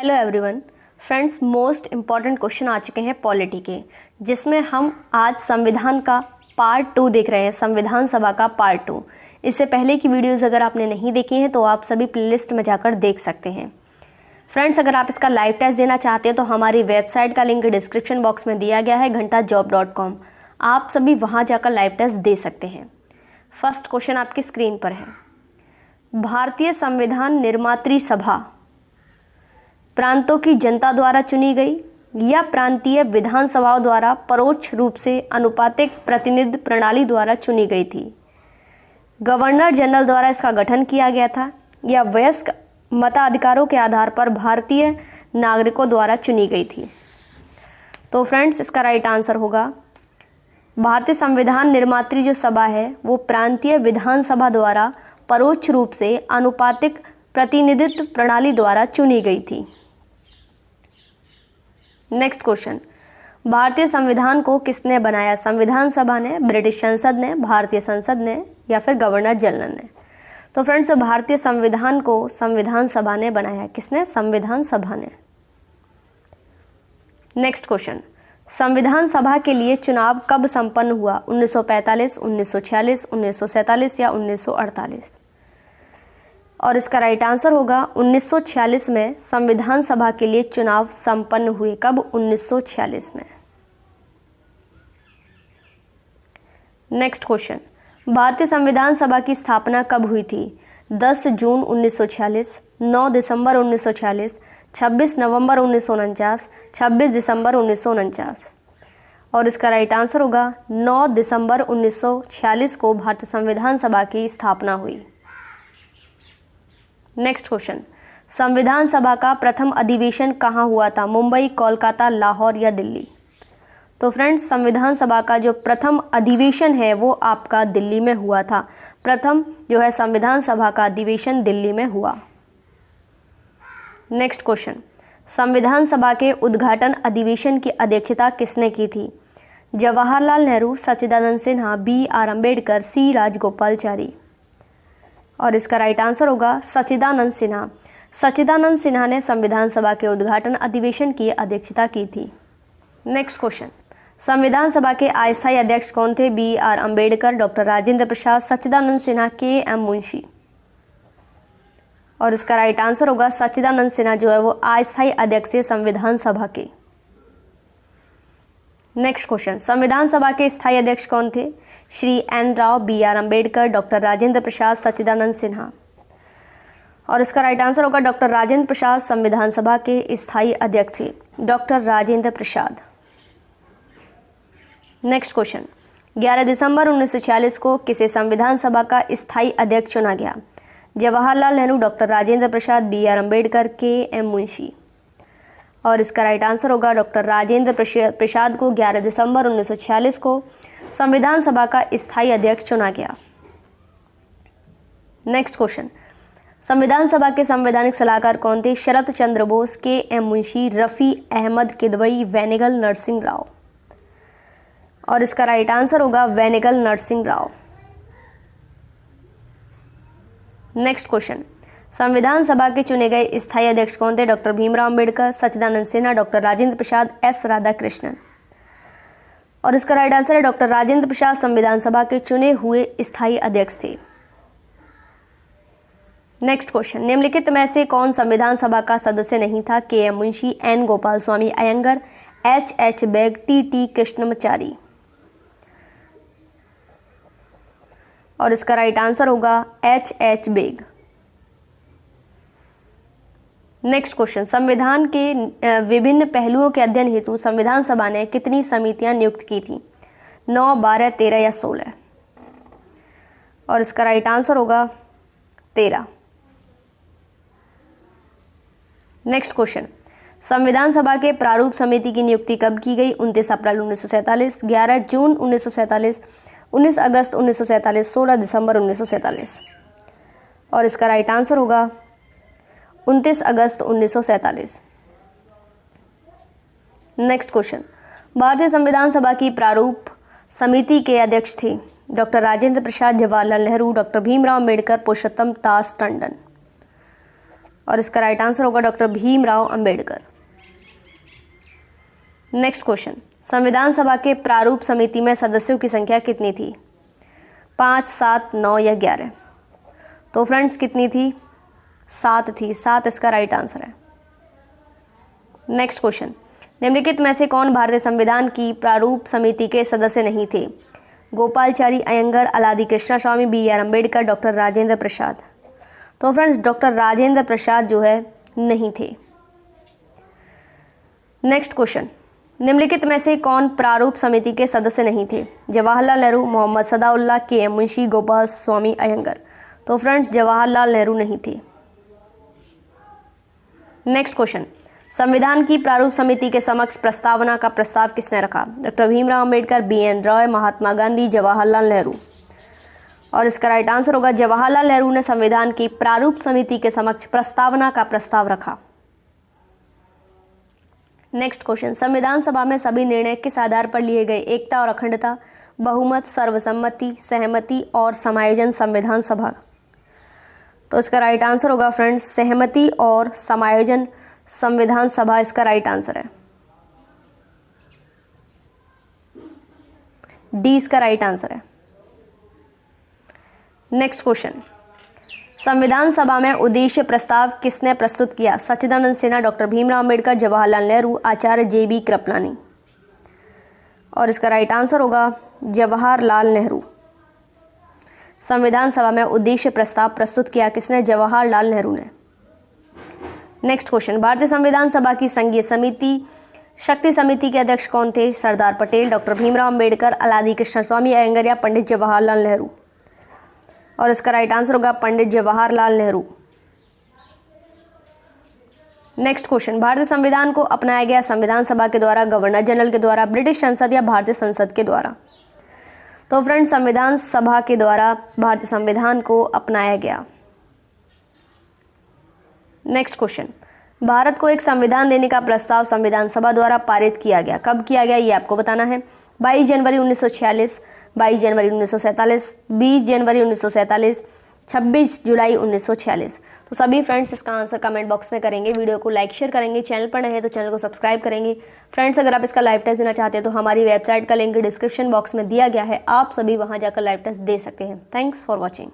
Hello everyone friends, most important question आ चुके हैं पॉलिटी के, जिसमें हम आज संविधान का पार्ट 2 देख रहे हैं। संविधान सभा का पार्ट 2। इससे पहले की वीडियोस अगर आपने नहीं देखी हैं तो आप सभी प्लेलिस्ट में जाकर देख सकते हैं। फ्रेंड्स, अगर आप इसका लाइव टेस्ट देना चाहते हैं तो हमारी वेबसाइट का लिंक डिस्क्रिप्शन बॉक्स में दिया गया है, घंटाजॉब.com। आप सभी वहाँ जाकर लाइव टेस्ट दे सकते हैं। फर्स्ट क्वेश्चन आपकी स्क्रीन पर है। भारतीय संविधान निर्मात्री सभा प्रांतों की जनता द्वारा चुनी गई या प्रांतीय विधानसभाओं द्वारा परोक्ष रूप से अनुपातिक प्रतिनिधि प्रणाली द्वारा चुनी गई थी। गवर्नर जनरल द्वारा इसका गठन किया गया था या वयस्क मताधिकारों के आधार पर भारतीय नागरिकों द्वारा चुनी गई थी। तो फ्रेंड्स, इसका राइट आंसर होगा भारतीय संविधान निर्मात्री जो सभा है वो प्रांतीय विधानसभा द्वारा परोक्ष रूप से अनुपातिक प्रतिनिधित्व प्रणाली द्वारा चुनी गई थी। नेक्स्ट क्वेश्चन, भारतीय संविधान को किसने बनाया? संविधान सभा ने, ब्रिटिश संसद ने, भारतीय संसद ने या फिर गवर्नर जनरल ने? तो फ्रेंड्स, भारतीय संविधान को संविधान सभा ने बनाया। किसने? संविधान सभा ने। नेक्स्ट क्वेश्चन, संविधान सभा के लिए चुनाव कब संपन्न हुआ? 1945, 1946, 1947 या 1948? और इसका राइट आंसर होगा 1946 में संविधान सभा के लिए चुनाव संपन्न हुए। कब? 1946 में। नेक्स्ट क्वेश्चन, भारतीय संविधान सभा की स्थापना कब हुई थी? 10 जून 1946, 9 दिसंबर 1946, 26 नवंबर 1949, 26 दिसंबर 1949? और इसका राइट आंसर होगा 9 दिसंबर 1946 को भारतीय संविधान सभा की स्थापना हुई। नेक्स्ट क्वेश्चन, संविधान सभा का प्रथम अधिवेशन कहाँ हुआ था? मुंबई, कोलकाता, लाहौर या दिल्ली? तो फ्रेंड्स, संविधान सभा का जो प्रथम अधिवेशन है वो आपका दिल्ली में हुआ था। प्रथम जो है संविधान सभा का अधिवेशन दिल्ली में हुआ। नेक्स्ट क्वेश्चन, संविधान सभा के उद्घाटन अधिवेशन की अध्यक्षता किसने की थी? जवाहरलाल नेहरू, सच्चिदानंद सिन्हा, B.R. अम्बेडकर, C. राजगोपालाचारी? और इसका राइट आंसर होगा सच्चिदानंद सिन्हा। सच्चिदानंद सिन्हा ने संविधान सभा के उद्घाटन अधिवेशन की अध्यक्षता की थी। नेक्स्ट क्वेश्चन, संविधान सभा के अस्थायी अध्यक्ष कौन थे? B.R. Ambedkar, doctor Rajendra Prasad, Sachchidanand Sinha, K.M. Munshi? और इसका राइट आंसर होगा सच्चिदानंद सिन्हा जो है वो अस्थायी अध्यक्ष है संविधान सभा के। नेक्स्ट क्वेश्चन, संविधान सभा के स्थायी अध्यक्ष कौन थे? Shri N. Rao, B.R. Ambedkar, doctor Rajendra Prasad, Sachchidanand Sinha? और इसका राइट आंसर होगा डॉक्टर राजेंद्र प्रसाद संविधान सभा के स्थायी अध्यक्ष थे, doctor Rajendra Prasad. Next question, 11 दिसंबर 1946 को किसे संविधान सभा का स्थायी अध्यक्ष चुना गया? जवाहरलाल नेहरू, डॉक्टर राजेंद्र प्रसाद, B.R. अम्बेडकर, K.M. मुंशी? और इसका राइट आंसर होगा डॉक्टर राजेंद्र प्रसाद को 11 दिसंबर 1946 को संविधान सभा का स्थायी अध्यक्ष चुना गया। नेक्स्ट क्वेश्चन, संविधान सभा के संवैधानिक सलाहकार कौन थे? शरत चंद्र बोस, K.M. मुंशी, रफ़ी अहमद किदवई, वेनेगल नरसिंह राव? और इसका राइट आंसर होगा वेनेगल नरसिंह राव। नेक्स्ट क्वेश्चन, संविधान सभा के चुने गए स्थायी अध्यक्ष कौन थे? डॉक्टर भीमराव अम्बेडकर, सच्चिदानंद सिन्हा, डॉक्टर राजेंद्र प्रसाद, S. राधाकृष्णन? और इसका राइट आंसर है डॉक्टर राजेंद्र प्रसाद संविधान सभा के चुने हुए स्थायी अध्यक्ष थे। नेक्स्ट क्वेश्चन, निम्नलिखित में से कौन संविधान सभा का सदस्य नहीं था? K.M. Munshi, N. Gopal Swami Ayyangar, H. Baig, T. Krishnamachari? और इसका राइट आंसर होगा H. बेग। नेक्स्ट क्वेश्चन, संविधान के विभिन्न पहलुओं के अध्ययन हेतु संविधान सभा ने कितनी समितियां नियुक्त की थी? 9, 12, 13 या 16? और इसका राइट आंसर होगा 13। नेक्स्ट क्वेश्चन, संविधान सभा के प्रारूप समिति की नियुक्ति कब की गई? 29 अप्रैल 1947, 11 जून 1947, 19 अगस्त 1947, 16 दिसंबर 1947? और इसका राइट आंसर होगा 29 अगस्त 1947। नेक्स्ट क्वेश्चन, भारतीय संविधान सभा की प्रारूप समिति के अध्यक्ष थे? डॉक्टर राजेंद्र प्रसाद, जवाहरलाल नेहरू, डॉक्टर भीमराव अम्बेडकर, पुरुषोत्तम दास टंडन? और इसका राइट आंसर होगा doctor Bhimrao Ambedkar. Next question, संविधान सभा के प्रारूप समिति में सदस्यों की संख्या कितनी थी? 5, 7, 9 या 11? तो फ्रेंड्स कितनी थी? 7 थी। 7 इसका राइट आंसर है। नेक्स्ट क्वेश्चन, निम्नलिखित में से कौन भारतीय संविधान की प्रारूप समिति के सदस्य नहीं थे? गोपालचारी अयंगर, अलादी कृष्णा स्वामी, BR अम्बेडकर, डॉक्टर राजेंद्र प्रसाद? तो फ्रेंड्स डॉक्टर राजेंद्र प्रसाद जो है नहीं थे। नेक्स्ट क्वेश्चन, निम्नलिखित में से कौन प्रारूप समिति के सदस्य नहीं थे? जवाहरलाल नेहरू, मोहम्मद सदाउल्लाह, KM मुंशी, गोपाल स्वामी अयंगर? तो फ्रेंड्स जवाहरलाल नेहरू नहीं थे। नेक्स्ट क्वेश्चन, संविधान की प्रारूप समिति के समक्ष प्रस्तावना का प्रस्ताव किसने रखा? Doctor Bhimrao Ambedkar, BN Roy, Mahatma Gandhi, Jawaharlal Nehru? और इसका राइट आंसर होगा जवाहरलाल नेहरू ने संविधान की प्रारूप समिति के समक्ष प्रस्तावना का प्रस्ताव रखा। नेक्स्ट क्वेश्चन, संविधान सभा में सभी निर्णय किस आधार पर लिए गए? एकता और अखंडता, बहुमत, सर्वसम्मति, सहमति और समायोजन संविधान सभा? तो इसका राइट आंसर होगा फ्रेंड्स सहमति और समायोजन संविधान सभा इसका राइट आंसर है। डी इसका राइट आंसर है। नेक्स्ट क्वेश्चन, संविधान सभा में उद्देश्य प्रस्ताव किसने प्रस्तुत किया? सच्चिदानंद सिन्हा, डॉक्टर भीमराव अंबेडकर, जवाहरलाल नेहरू, आचार्य JB कृपलानी? और इसका राइट आंसर होगा जवाहरलाल नेहरू। संविधान सभा में उद्देश्य प्रस्ताव प्रस्तुत किया किसने? जवाहरलाल नेहरू ने। नेक्स्ट क्वेश्चन, भारतीय संविधान सभा की संघीय समिति शक्ति समिति के अध्यक्ष कौन थे? सरदार पटेल, डॉक्टर भीमराव अंबेडकर, अलादी कृष्ण स्वामी अयंगर या पंडित जवाहरलाल नेहरू? और इसका राइट आंसर होगा पंडित जवाहरलाल नेहरू। नेक्स्ट क्वेश्चन, भारतीय संविधान को अपनाया गया संविधान सभा के द्वारा, गवर्नर जनरल के द्वारा, ब्रिटिश संसद या भारतीय संसद के द्वारा? तो फ्रेंड्स संविधान सभा के द्वारा भारतीय संविधान को अपनाया गया। नेक्स्ट क्वेश्चन, भारत को एक संविधान देने का प्रस्ताव संविधान सभा द्वारा पारित किया गया, कब किया गया ये आपको बताना है। 22 जनवरी 1946, 22 जनवरी 1947, 20 जनवरी 1947, 26 जुलाई 1946? तो सभी फ्रेंड्स इसका आंसर कमेंट बॉक्स में करेंगे, वीडियो को लाइक शेयर करेंगे, चैनल पर नए हैं तो चैनल को सब्सक्राइब करेंगे। फ्रेंड्स अगर आप इसका लाइव टेस्ट देना चाहते हैं तो हमारी वेबसाइट का लिंक डिस्क्रिप्शन बॉक्स में दिया गया है, आप सभी वहां जाकर लाइव टेस्ट दे सकते हैं। Thanks for watching.